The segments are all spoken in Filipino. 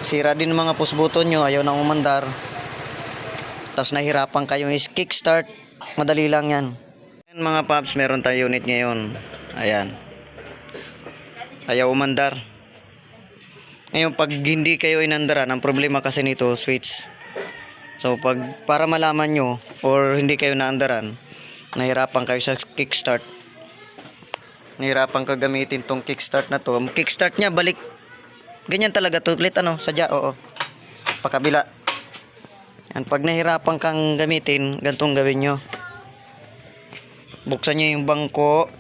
sira din mga push button nyo, ayaw na umandar, tapos nahirapan kayong kickstart, madali lang yan. Ayan mga paps, meron tayong unit ngayon. Ayan, ayaw umandar. Ngayon pag hindi kayo inandaran, ang problema kasi nito switch. So para malaman nyo or hindi kayo naandaran, nahirapan kayo sa kickstart, nahirapan ka gamitin tong kickstart na to. Kickstart nya balik, ganyan talaga to ulit, sadya, oo, pakabila. Yan, pag nahirapan kang gamitin, gantong gawin nyo. Buksan nyo yung bangko.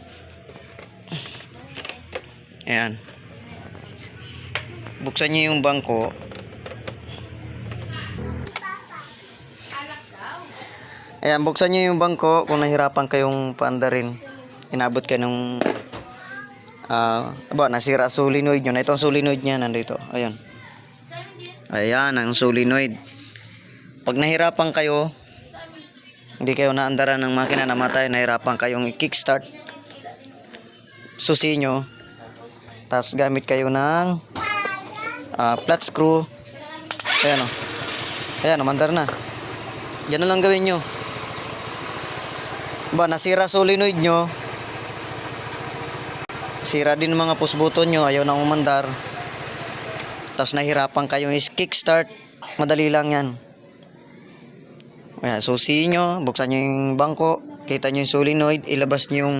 Ayan, buksan nyo yung bangko. Ayan, buksan nyo yung bangko kung nahirapan kayong paandarin. Inabot ka nung nasira solenoid nyo. Na itong solenoid nya nandito. Ayan. Ayan ang solenoid. Pag nahirapan kayo, hindi kayo naandaran ng makina, namatay, nahirapan kayong i-kickstart, susi nyo, tapos gamit kayo ng flat screw. Ayan o. Ayan, umandar na. Yan na lang gawin nyo. Nasira solenoid nyo, sira din mga push button nyo, ayaw na umandar, tapos nahirapan kayong kickstart, madali lang yan. Ayan, susi nyo, buksan nyo yung bangko, kita nyo yung solenoid, ilabas nyo yung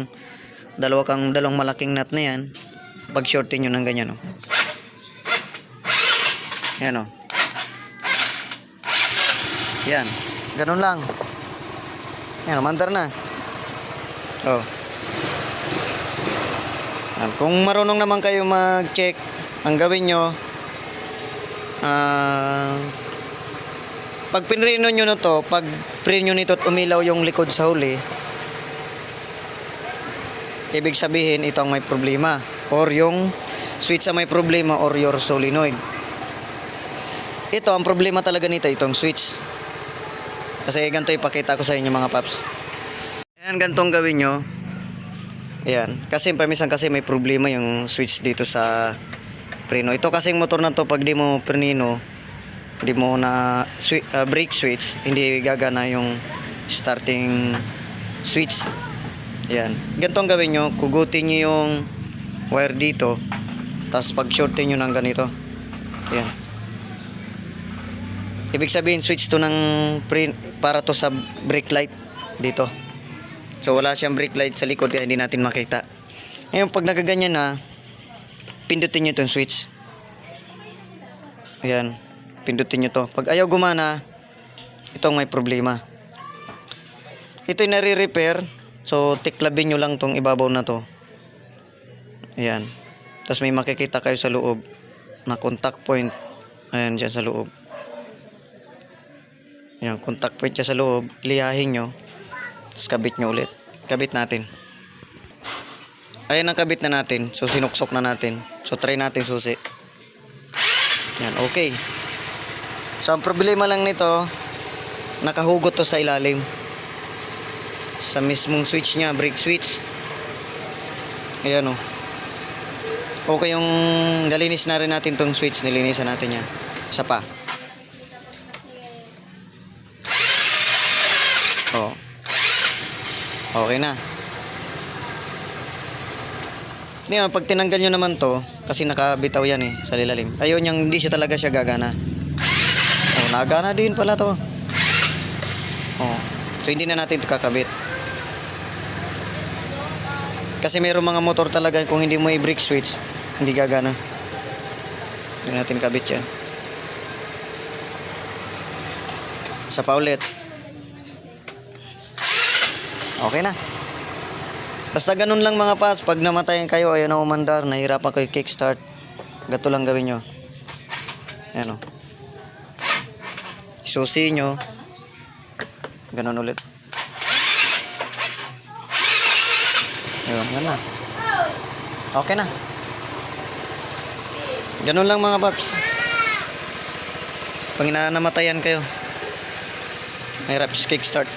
dalawang malaking nut na yan, pag shortin nyo ng ganyan, Ayan, yan, ganun lang. Ayan, umandar na. Kung marunong naman kayo mag-check, ang gawin nyo, pag pinreno nyo na to, pag preno nito at umilaw yung likod sa huli, ibig sabihin ito ang may problema, or yung switch sa may problema, or your solenoid. Ito ang problema talaga nito, itong switch. Kasi ganito ipakita ko sa inyo mga paps. Ayan, gantong gawin nyo. Ayan, kasi pamisan kasi may problema yung switch dito sa preno. Ito kasing motor na to, pag di mo prenino, di mo na brake switch, hindi gagana yung starting switch. Ayan, gantong gawin nyo, kugutin nyo yung wire dito, tapos pag shortin nyo ng ganito. Ayan, ibig sabihin switch to ng para to sa brake light dito. So wala siyang brake light sa likod, kaya hindi natin makita. Ngayon pag nagaganyan na, pindutin nyo itong switch. Ayan, pindutin nyo to. Pag ayaw gumana, itong may problema. Ito yung nare-repair, so tiklabin nyo lang tong ibabaw na to. Ayan, tapos may makikita kayo sa loob na contact point. Ayan, dyan sa loob. Ayan, contact point dyan sa loob. Lihahin nyo, tapos kabit nyo ulit. Kabit natin. Ayan ang kabit na natin. So sinuksok na natin. So try natin susi. Yan, okay. So ang problema lang nito, nakahugot to sa ilalim, sa mismong switch nya, brake switch. Ayan o. Okay, yung nalinis na rin natin tong switch. Nilinisan natin yan. Isa pa. Okay na. Ngayon, pag tinanggal nyo naman to, kasi nakabitaw yan sa lilalim, ayun, hindi siya talaga siya gagana. Nagana din pala to. So hindi na natin ito kakabit. Kasi mayroong mga motor talaga, kung hindi mo i-brake switch, hindi gagana. Hindi natin kabit yan. Isa pa ulit. Okay na. Basta ganun lang mga paps. Pag namatayan kayo, ayaw na umandar, nahirapan kayo kickstart, gato lang gawin nyo. Ayan o. Isusi nyo. Ganun ulit. Ayun, yan na. Okay na. Ganun lang mga paps. Pag namatayan kayo, mahirap kickstart.